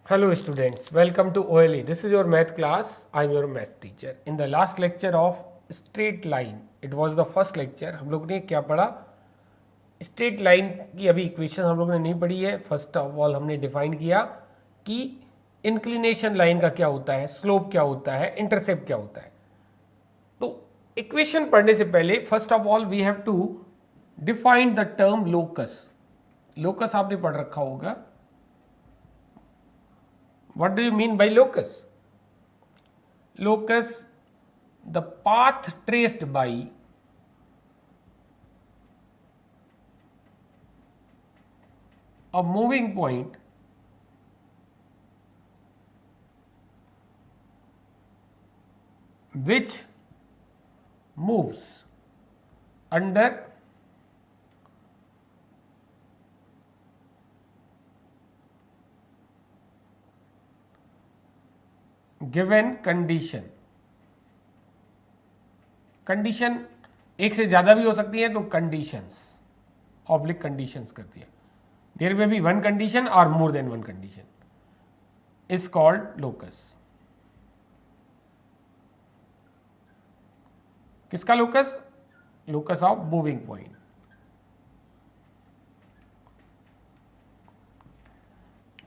Hello students, welcome to OLE. This is your math class. I am your math teacher. In the last lecture of straight line, it was the first lecture. हम लोग ने क्या पढ़ा? Straight line की अभी equation हम लोग ने नहीं पढ़ी है. फर्स्ट ऑफ ऑल हमने डिफाइन किया कि इंक्लिनेशन लाइन का क्या होता है, स्लोप क्या होता है, इंटरसेप्ट क्या होता है. तो इक्वेशन पढ़ने से पहले first of all we have to define the term locus. Locus आपने पढ़ रखा होगा. What do you mean by locus? Locus, the path traced by a moving point which moves under given condition. Condition एक से ज्यादा भी हो सकती है, तो कंडीशंस ऑब्लिक कंडीशंस करती है. There may B one condition और more than one condition is called locus. किसका locus? Locus of moving point.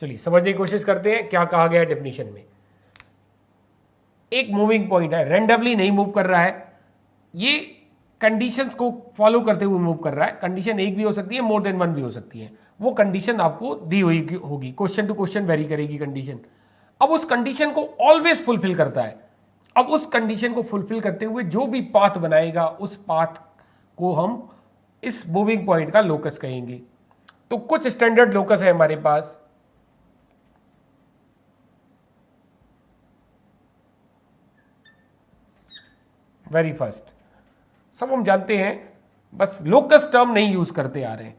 चलिए समझने की कोशिश करते हैं क्या कहा गया डेफिनेशन में. एक मूविंग पॉइंट है, रैंडमली नहीं मूव कर रहा है, ये कंडीशंस को फॉलो करते हुए मूव कर रहा है. कंडीशन एक भी हो सकती है, मोर देन वन भी हो सकती है. वो कंडीशन आपको दी हुई होगी, क्वेश्चन टू क्वेश्चन वेरी करेगी कंडीशन. अब उस कंडीशन को ऑलवेज फुलफिल करता है. अब उस कंडीशन को फुलफिल करते हुए जो भी पाथ बनाएगा, उस पाथ को हम इस मूविंग पॉइंट का लोकस कहेंगे. तो कुछ स्टैंडर्ड लोकस है हमारे पास. वेरी फर्स्ट, सब हम जानते हैं, बस लोकस टर्म नहीं यूज करते आ रहे हैं.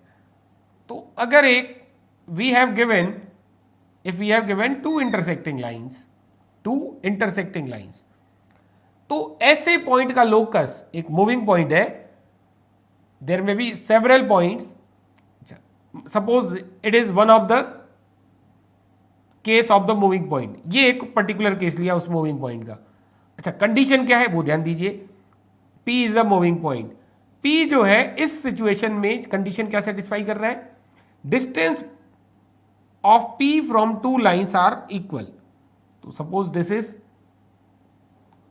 तो अगर एक we have given, if we have given two intersecting lines, तो ऐसे पॉइंट का लोकस एक मूविंग पॉइंट है. There may be several points. Suppose it is one of the case of the moving point. ये एक पर्टिकुलर केस लिया उस moving point का. अच्छा, कंडीशन क्या है वो ध्यान दीजिए. P is the moving point. P जो है इस सिचुएशन में कंडीशन क्या सेटिस्फाई कर रहा है? Distance of P from two lines are equal. तो suppose this is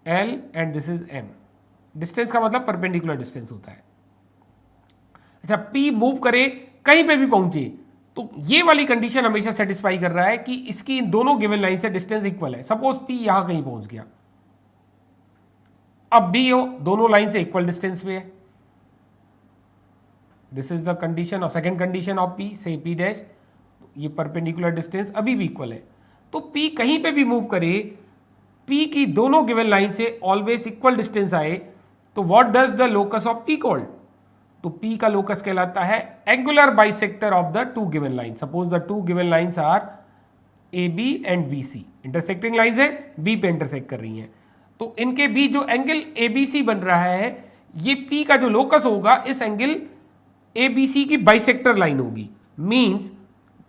L and this is M. Distance का मतलब परपेंडिकुलर डिस्टेंस होता है. अच्छा, P मूव करे, कहीं पे भी पहुंचे, तो ये वाली कंडीशन हमेशा सेटिस्फाई कर रहा है कि इसकी इन दोनों गिवन लाइन से डिस्टेंस इक्वल है. सपोज P यहां कहीं पहुंच गया, अब बी हो दोनों लाइन से इक्वल डिस्टेंस पे है. दिस इज द कंडीशन और सेकंड कंडीशन ऑफ पी, से पी डैश. ये परपेंडिकुलर डिस्टेंस अभी भी इक्वल है. तो पी कहीं पे भी मूव करे, पी की दोनों गिवन लाइन से ऑलवेज इक्वल डिस्टेंस आए, तो what does the locus of P called? तो पी का लोकस कहलाता है angular bisector of the two given line. Suppose the two given lines are A B and B C. Intersecting lines है, B पे intersect कर रही हैं, तो इनके बीच जो एंगल एबीसी बन रहा है, ये P का जो लोकस होगा इस एंगल एबीसी की बाइसेक्टर लाइन होगी. मींस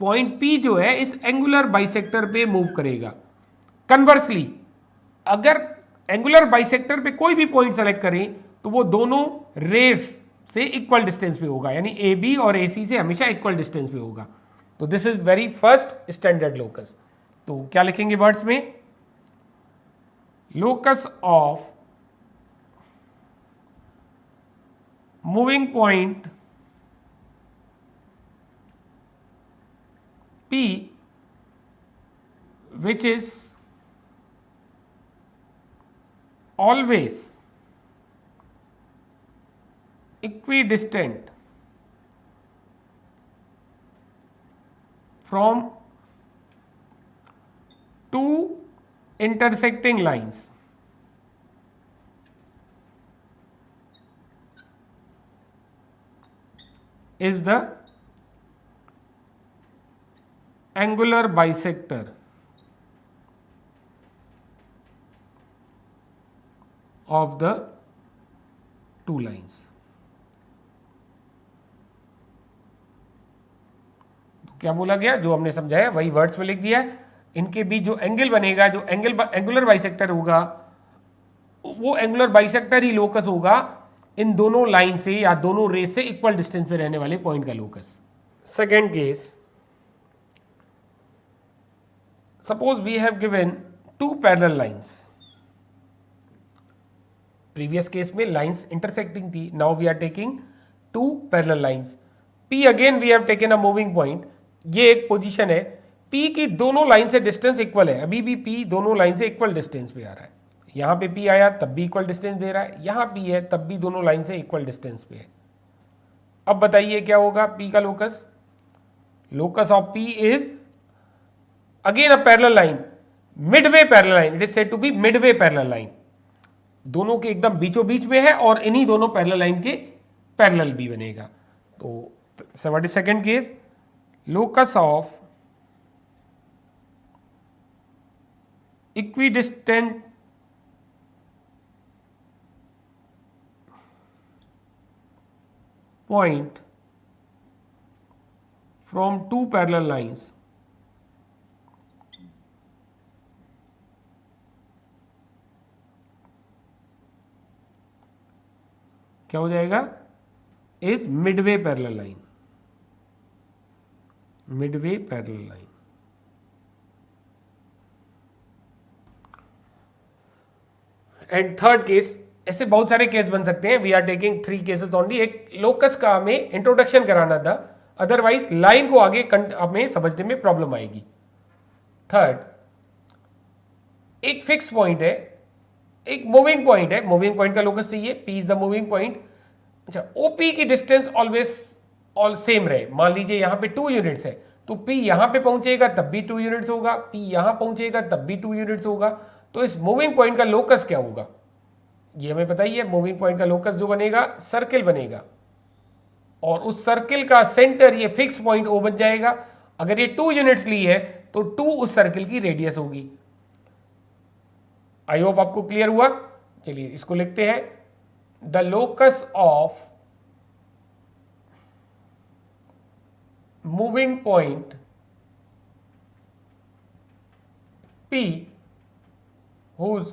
पॉइंट P जो है इस एंगुलर बाइसेक्टर पे मूव करेगा. कन्वर्सली, अगर एंगुलर बाइसेक्टर पे कोई भी पॉइंट सेलेक्ट करें तो वो दोनों रेस से इक्वल डिस्टेंस पे होगा, यानी AB और AC से हमेशा इक्वल डिस्टेंस पे होगा. तो this is very first standard locus. तो क्या लिखेंगे वर्ड्स में? locus of moving point P which is always equidistant from two intersecting lines is the angular bisector of the two lines. तो क्या बोला गया? जो हमने समझाया वही वर्ड्स में लिख दिया है. इनके बीच जो एंगल बनेगा, जो एंगुलर बाइसेक्टर होगा, वो एंगुलर बाइसेक्टर ही लोकस होगा इन दोनों लाइन से या दोनों रेस से इक्वल डिस्टेंस पे रहने वाले पॉइंट का locus. Second case, suppose we have given two parallel lines. Previous case में लाइंस इंटरसेक्टिंग थी, now we are taking two parallel lines. P again we have taken a moving point, ये एक position है। P की दोनों line से distance equal है, अभी भी P दोनों लाइन से इक्वल डिस्टेंस पे आ रहा है। यहाँ पे P आया तब भी इक्वल डिस्टेंस दे रहा है, यहाँ P है तब भी दोनों लाइन से इक्वल डिस्टेंस पे है। अब बताइए क्या होगा P का locus? Locus of P is again a parallel line, midway parallel line, it is said to be midway parallel line, दोनों के एकदम बीचों बीच में है और इन्हीं दोनों पैरेलल लाइन के पैरेलल भी बनेगा। तो what is second case? Locus of equidistant point from two parallel lines क्या हो जाएगा? Is midway parallel line, midway parallel line. And third case, ऐसे बहुत सारे केस बन सकते हैं, we are taking 3 cases only. एक लोकस का हमें इंट्रोडक्शन कराना था, अदरवाइज लाइन को आगे हमें समझने में प्रॉब्लम आएगी। थर्ड, एक फिक्स पॉइंट है, एक मूविंग पॉइंट है, मूविंग पॉइंट का लोकस चाहिए, P is the moving point. अच्छा, OP की डिस्टेंस ऑलवेज ऑल सेम रहे, मान लीजिए यहाँ पे 2 यूनिट्स है, तो P यहाँ पे पहुंचेगा तब भी 2 यूनिट्स होगा, P यहाँ पहुंचेगा तब भी 2 यूनिट्स होगा। तो इस मूविंग पॉइंट का लोकस क्या होगा ये हमें बताइए। मूविंग पॉइंट का लोकस जो बनेगा, सर्किल बनेगा, और उस सर्किल का सेंटर ये फिक्स पॉइंट O बन जाएगा। अगर ये 2 यूनिट्स ली है तो 2 उस सर्किल की रेडियस होगी। आई होप आपको क्लियर हुआ। चलिए इसको लिखते हैं, the locus of moving point P whose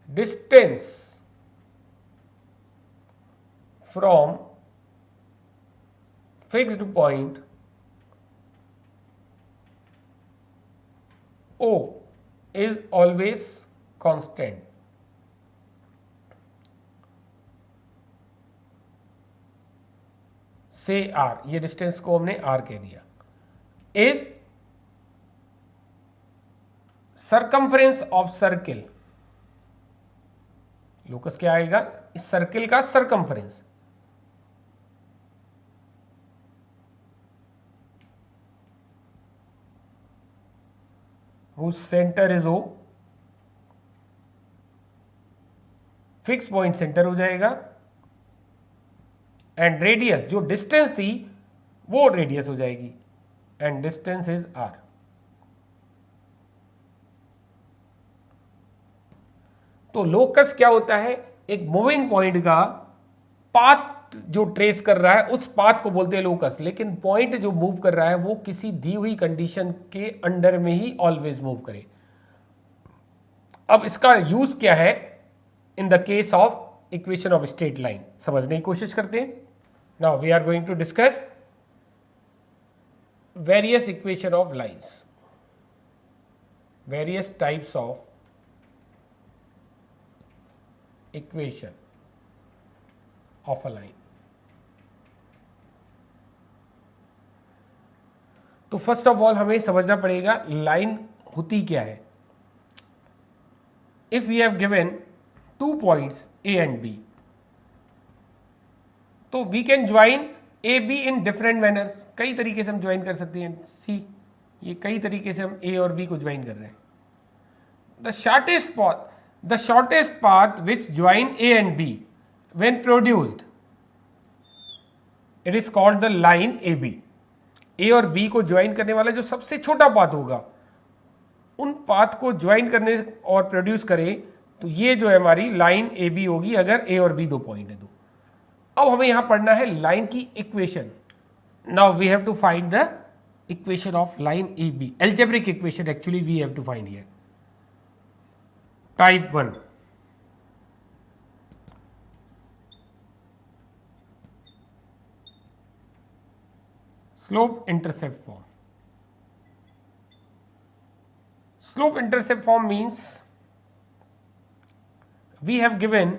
distance from fixed point O is always constant। से R, ये डिस्टेंस को हमने R कह दिया, is circumference of circle. Locus क्या आएगा? इस सर्किल का circumference, whose center is O, fix point centre हो जाएगा, एंड रेडियस जो डिस्टेंस थी वो रेडियस हो जाएगी, एंड डिस्टेंस इज R। तो लोकस क्या होता है? एक मूविंग पॉइंट का पाथ जो ट्रेस कर रहा है उस पाथ को बोलते हैं लोकस, लेकिन पॉइंट जो मूव कर रहा है वो किसी दी हुई कंडीशन के अंडर में ही ऑलवेज मूव करे। अब इसका यूज क्या है in the case of equation of straight line, समझने की कोशिश करते हैं। Now we are going to discuss various equation of lines, various types of equation of a line. तो फर्स्ट ऑफ ऑल हमें समझना पड़ेगा लाइन होती क्या है। If we have given 2 points A and B, तो we can join A B in different manners. कई तरीके से हम ज्वाइन कर सकते हैं। सी, ये कई तरीके से हम A और B को ज्वाइन कर रहे हैं। The shortest path which join A and B when produced, it is called the line AB। A और B को ज्वाइन करने वाला जो सबसे छोटा पाथ होगा, उन पाथ को ज्वाइन करने और प्रोड्यूस करे तो ये जो है हमारी लाइन AB होगी, अगर A और B 2 पॉइंट है तो। अब हमें यहां पढ़ना है लाइन की equation. Now we have to find the equation of line AB, algebraic equation actually we have to find here. Type 1. Slope intercept form. Slope intercept form means we have given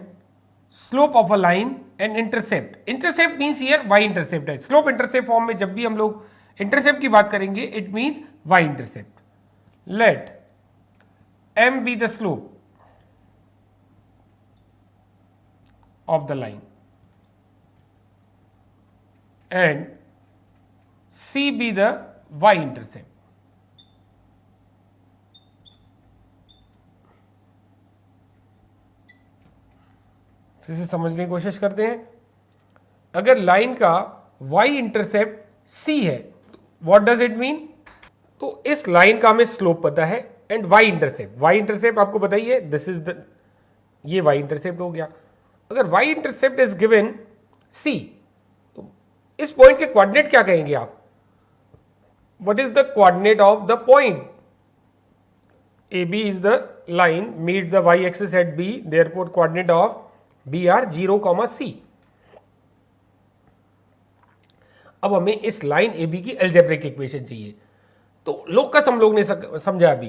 slope of a line and intercept. Intercept means here y intercept है. Slope intercept form में जब भी हम लोग intercept की बात करेंगे it means y intercept. Let m be the slope of the line and c be the y intercept. फिर से समझने की कोशिश करते हैं. अगर लाइन का y इंटरसेप्ट c है, व्हाट डज इट मीन? तो इस लाइन का हमें स्लोप पता है एंड y इंटरसेप्ट आपको पता ही है, दिस इज द, ये y इंटरसेप्ट हो गया. अगर y intercept is given c, तो इस पॉइंट के कोऑर्डिनेट क्या कहेंगे आप? What is the coordinate of the point? AB is the line meet the y axis at B, therefore coordinate of B are 0, C. अब हमें इस लाइन AB की एल्जेब्रिक इक्वेशन चाहिए. तो लोकस हम लोग ने समझा अभी.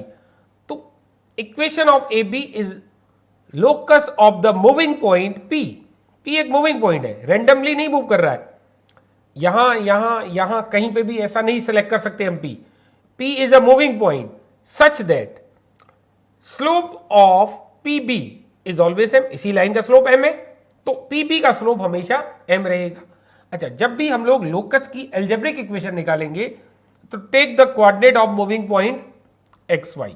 तो equation of AB is locus of the moving point P. P एक मूविंग पॉइंट है, रेंडमली नहीं मूव कर रहा है. यहां कहीं पे भी ऐसा नहीं सेलेक्ट कर सकते हम P. P is a moving point such that slope of PB is always m. इसी लाइन का स्लोप m है, तो PB का स्लोप हमेशा m रहेगा. अच्छा, जब भी हम लोग लोकस की एल्जेब्रिक इक्वेशन निकालेंगे तो take the coordinate of moving point xy.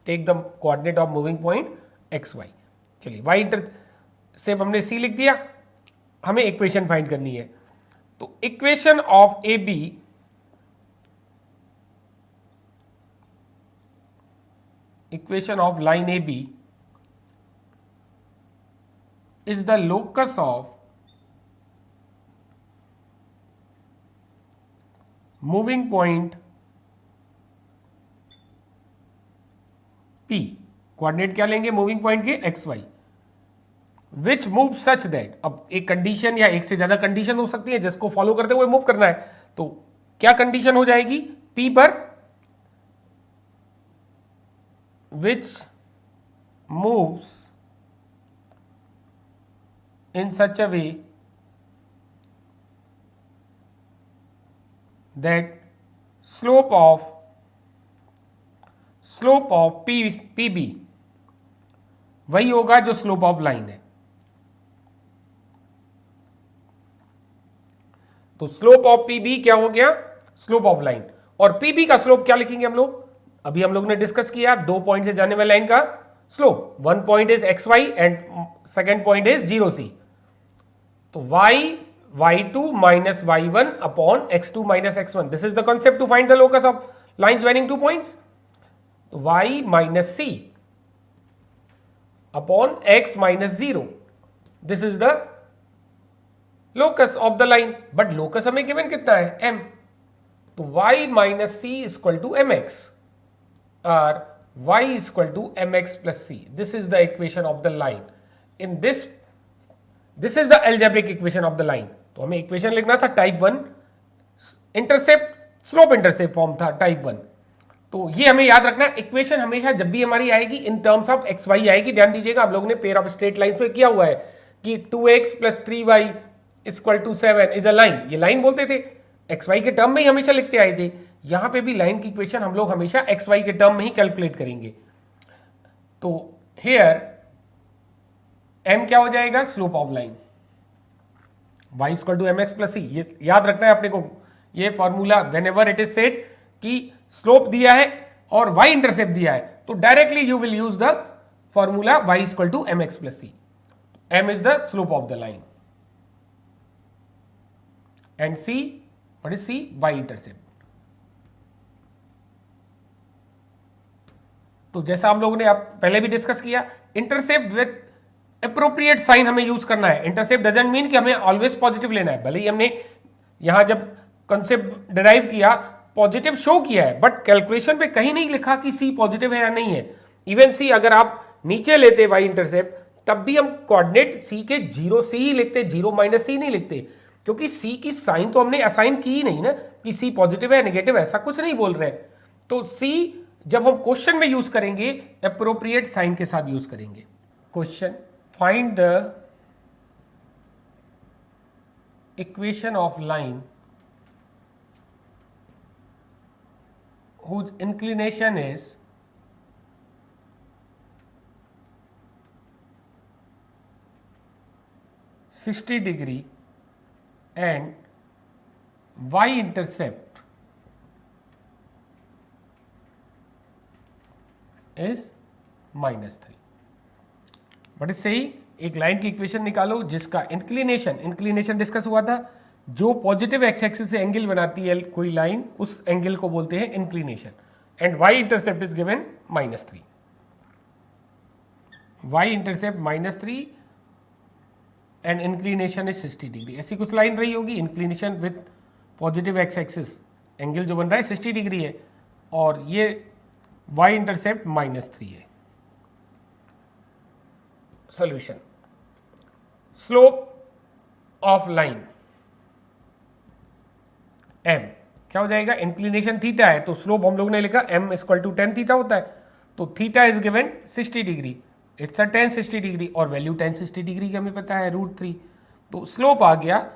Take the coordinate of moving point xy. चलिए, y इंटरसेप्ट हमने c लिख दिया, हमें इक्वेशन फाइंड करनी है. तो equation of AB equation of line AB is the locus of moving point P. Coordinate क्या लेंगे मूविंग पॉइंट के XY, which move such that. अब एक कंडीशन या एक से ज्यादा कंडीशन हो सकती है जिसको फॉलो करते हुए मूव करना है. तो क्या कंडीशन हो जाएगी P पर? which moves in such a way that slope of PB वही होगा जो स्लोप ऑफ लाइन है. तो स्लोप ऑफ PB क्या हो गया? Slope of line. और PB का स्लोप क्या लिखेंगे हम लोग? अभी हम लोग ने डिस्कस किया दो पॉइंट से जाने वाली लाइन का slope. One point is XY and second point is 0C. तो y2 minus y1 upon x2 minus x1. This is the concept to find the locus of line joining two points. तो y minus c upon x minus 0. This is the locus of the line. But locus हमें given कितना है? m. तो y minus c is equal to mx. Or y is equal to mx plus c. This is the equation of the line. In this is the algebraic equation of the line. तो हमें equation लिखना था type 1, intercept slope intercept form था type 1. तो ये हमें याद रखना है. इक्वेशन हमेशा जब भी हमारी आएगी इन टर्म्स ऑफ xy आएगी. ध्यान दीजिएगा, आप लोगों ने पेयर ऑफ स्ट्रेट लाइंस में किया हुआ है कि 2x plus 3y is equal to 7 is a line. ये लाइन बोलते थे, xy के टर्म में ही हमेशा लिखते आए थे. यहां पे भी लाइन की इक्वेशन हम लोग हमेशा xy के टर्म में ही कैलकुलेट करेंगे. तो हियर m क्या हो जाएगा? Slope of line. y equal to mx plus c. ये याद रखना है अपने को. ये formula whenever it is said कि स्लोप दिया है और y इंटरसेप्ट दिया है, तो directly you will use the formula y equal to mx plus c. m is the slope of the line and c, what is c? y intercept. तो जैसा हम लोगों ने आप पहले भी डिस्कस किया, इंटरसेप्ट विद अप्रोप्रिएट साइन हमें यूज करना है. इंटरसेप्ट डजंट मीन कि हमें ऑलवेज पॉजिटिव लेना है. भले ही हमने यहां जब कंसेप्ट डिराइव किया पॉजिटिव शो किया है, बट कैलकुलेशन पे कहीं नहीं लिखा कि सी पॉजिटिव है या नहीं है। इवन सी अगर आप नीचे लेते वाई इंटरसेप्ट, तब भी हम कोऑर्डिनेट सी के जीरो से ही लिखते, जीरो माइनस सी नहीं लिखते, क्योंकि सी की साइन तो हमने असाइन की ही नहीं ना कि सी पॉजिटिव है नेगेटिव, ऐसा कुछ नहीं बोल रहे। तो सी जब हम क्वेश्चन में यूज करेंगे अप्रोप्रिएट साइन के साथ यूज करेंगे। Question, find the equation of line whose inclination is (60° and y-intercept is -3। But इससे ही एक लाइन की इक्वेशन निकालो जिसका इंक्लिनेशन डिस्कस हुआ था, जो पॉजिटिव एक्स एक्सिस से एंगल बनाती है कोई लाइन, उस एंगल को बोलते हैं inclination. And y intercept is given -3, y intercept -3 and inclination is 60°। ऐसी कुछ लाइन रही होगी, inclination with positive x axis, angle जो बन रहा है 60° है, और ये वाई इंटरसेप्ट -3 है। Solution, slope of line m क्या हो जाएगा, इंक्लिनेशन थीटा है तो स्लोप हम लोग ने लिखा m = tan थीटा होता है, तो theta is given 60°, it's a tan 60°, और वैल्यू tan 60° की हमें पता है √3, तो स्लोप आ गया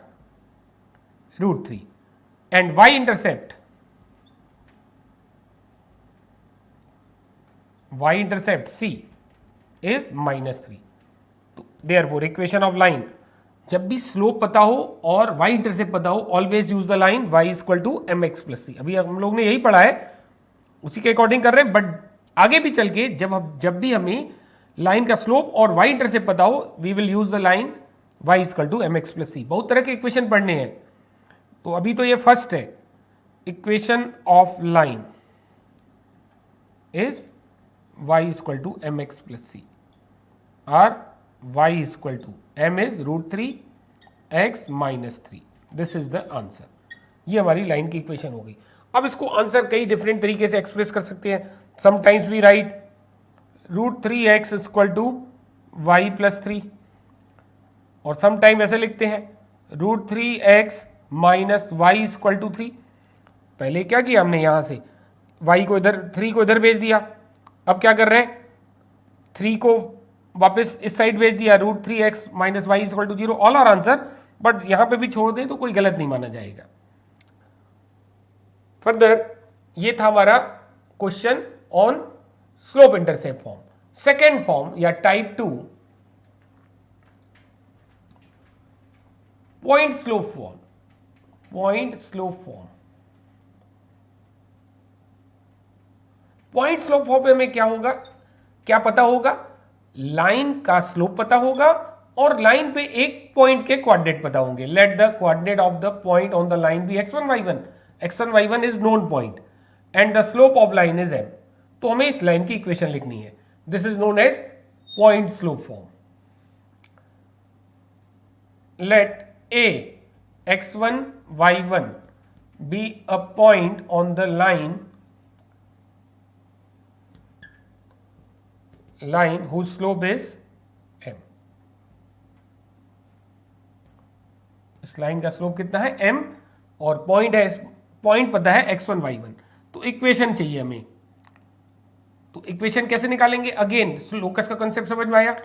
√3। And y intercept c is -3। तो देयरफॉर इक्वेशन ऑफ लाइन, जब भी स्लोप पता हो और y इंटरसेप्ट पता हो, always use the line y = mx + c। अभी हम लोग ने यही पढ़ा है, उसी के अकॉर्डिंग कर रहे हैं, बट आगे भी चल के जब भी हमें लाइन का स्लोप और y इंटरसेप्ट पता हो, we will use the line y = mx + c। बहुत तरह के इक्वेशन पढ़ने हैं, तो अभी तो ये फर्स्ट है, equation of line is y = mx + c, और y = m is √3 x -3। This is the answer. ये हमारी लाइन की इक्वेशन हो गई। अब इसको आंसर कई डिफरेंट तरीके से एक्सप्रेस कर सकते हैं। Sometimes we write √3x = y + 3, और समटाइम ऐसे लिखते हैं √3x - y = 3। पहले क्या किया हमने, यहां से y को इधर, 3 को इधर भेज दिया, अब क्या कर रहे हैं, 3 को वापस इस साइड भेज दिया, √3x - y = 0, all are answer. But यहां पे भी छोड़ दें तो कोई गलत नहीं माना जाएगा। फर्दर, ये था हमारा question on slope intercept form. Second form या type 2, point slope form. Point slope form, point slope form में हमें क्या होगा, क्या पता होगा, लाइन का स्लोप पता होगा और लाइन पे एक पॉइंट के कोऑर्डिनेट पता होंगे। Let the coordinate of the point on the line be x1 y1, x1 y1 is known point and the slope of line is m। तो हमें इस लाइन की इक्वेशन लिखनी है, this is known as point slope form. Let a x1 y1 be a point on the line whose slope is m। इस line का slope कितना है, m, और पॉइंट है, पॉइंट पता है x1 y1। तो इक्वेशन चाहिए हमें, तो इक्वेशन कैसे निकालेंगे, अगेन लोकस का कंसेप्ट समझ में आया।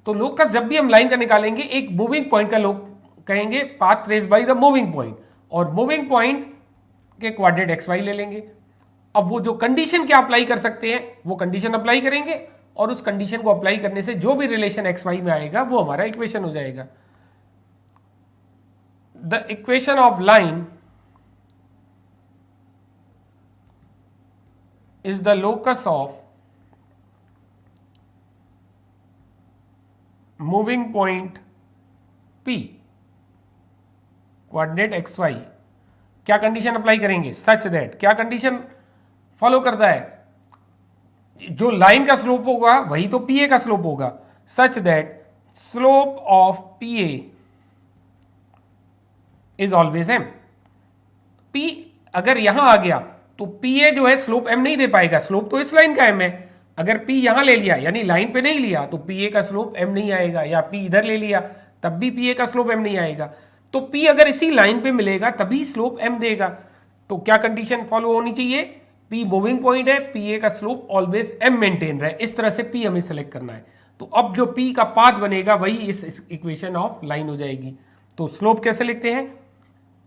तो लोकस जब भी हम लाइन का निकालेंगे, एक मूविंग पॉइंट का लोग कहेंगे path trace by the moving point, और मूविंग पॉइंट के कोऑर्डिनेट xy ले लेंगे। अब वो जो कंडीशन क्या अप्लाई कर सकते हैं, वो कंडीशन अप्लाई करेंगे, और उस कंडीशन को अप्लाई करने से जो भी रिलेशन xy में आएगा वो हमारा इक्वेशन हो जाएगा। The equation of line is the locus of moving point P, coordinate xy। क्या कंडीशन अप्लाई करेंगे, सच दैट, क्या कंडीशन फॉलो करता है, जो लाइन का स्लोप होगा वही तो पी ए का स्लोप होगा, such that slope of P A is always m. P अगर यहां आ गया तो पी ए जो है स्लोप एम नहीं दे पाएगा, स्लोप तो इस लाइन का एम है। अगर पी यहां ले लिया यानी लाइन पे नहीं लिया तो पी ए का स्लोप एम नहीं आएगा, या पी इधर ले लिया तब भी पी ए का स्लोप एम नहीं आएगा। तो पी अगर इसी लाइन पे मिलेगा तभी स्लोप एम देगा। तो क्या कंडीशन फॉलो होनी चाहिए, पी मूविंग पॉइंट है, पी ए का स्लोप ऑलवेज एम मेंटेन रहे, इस तरह से पी हमें सेलेक्ट करना है। तो अब जो पी का पाथ बनेगा वही इस इक्वेशन ऑफ लाइन हो जाएगी। तो स्लोप कैसे लिखते हैं,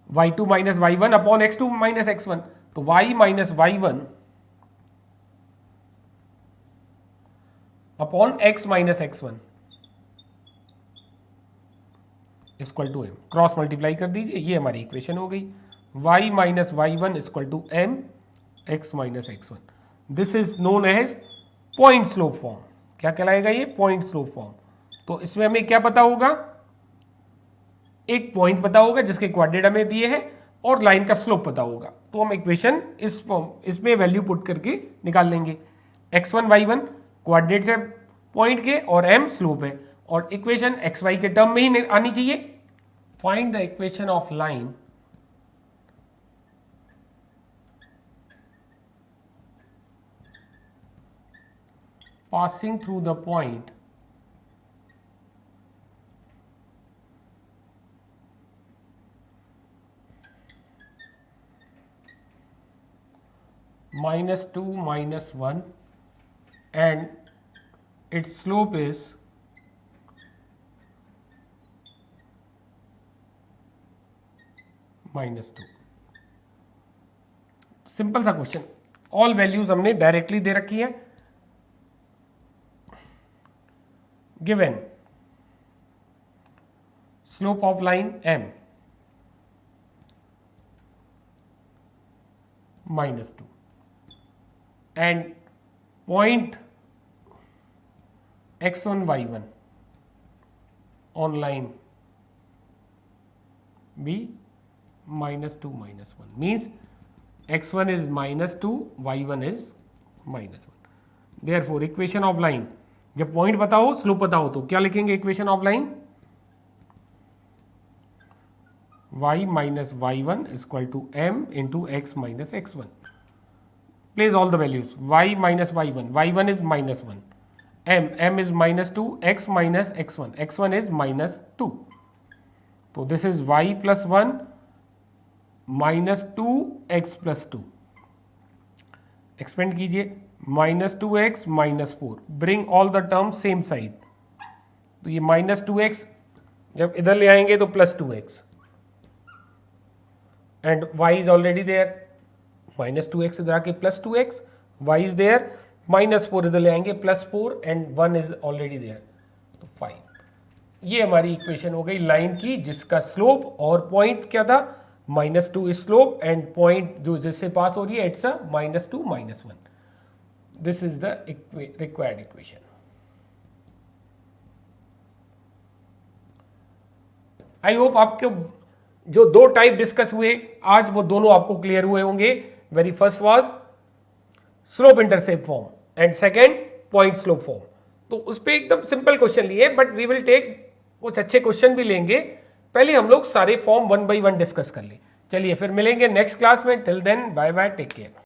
y2 minus y1 upon x2 minus x1। तो y minus y1 upon x minus x1 equal to m, cross multiply कर दीजिए, ये हमारी इक्वेशन हो गई। y minus y1 equal to m x minus x1। This is known as point slope form. क्या कहलाएगा ये, पॉइंट स्लोप फॉर्म। तो इसमें हमें क्या पता होगा, एक पॉइंट पता होगा जिसके कोऑर्डिनेट हमें दिए हैं और लाइन का स्लोप पता होगा। तो हम इक्वेशन इसमें वैल्यू पुट करके निकाल लेंगे। x1 y1 कोऑर्डिनेट्स है पॉइंट के और m स्लोप है, और इक्वेशन xy के टर्म में ही आनी चाहिए। Find the equation of line passing through the point -2 -1 and its slope is -2। Simple सा क्वेश्चन, ऑल वैल्यूज हमने डायरेक्टली दे रखी है। Given slope of line m -2 and point x1 y1 on line b -2 -1 means x1 is -2, y1 is -1। therefore equation of line, जब point पता हो slope पता हो तो क्या लिखेंगे equation of line, y minus y1 equal to m into x minus x1। Place all the values, y minus y1 is -1, m is -2, x minus x1 is -2। तो this is y plus 1 -2 x plus 2। Expand कीजिए, -2x -4, bring all the term same side. तो ये -2x जब इधर ले आएंगे तो +2x and y is already there, -2x इधर आके +2x, y इज देयर, -4 इधर ले आएंगे +4 एंड 1 इज ऑलरेडी देयर, तो 5। ये हमारी इक्वेशन हो गई लाइन की जिसका स्लोप और पॉइंट क्या था, -2 इज स्लोप एंड पॉइंट जो जिससे पास हो रही है it's a -2 -1। This is the required equation. I hope आपके जो दो टाइप डिस्कस हुए आज वो दोनों आपको क्लियर हुए होंगे। Very first was slope intercept form and second point slope form. तो उस पर एकदम सिंपल क्वेश्चन लिए, बट वी विल टेक कुछ अच्छे क्वेश्चन भी लेंगे। पहले हम लोग सारे फॉर्म 1 by 1 डिस्कस कर ले। चलिए फिर मिलेंगे नेक्स्ट क्लास में। Till then bye bye, take care.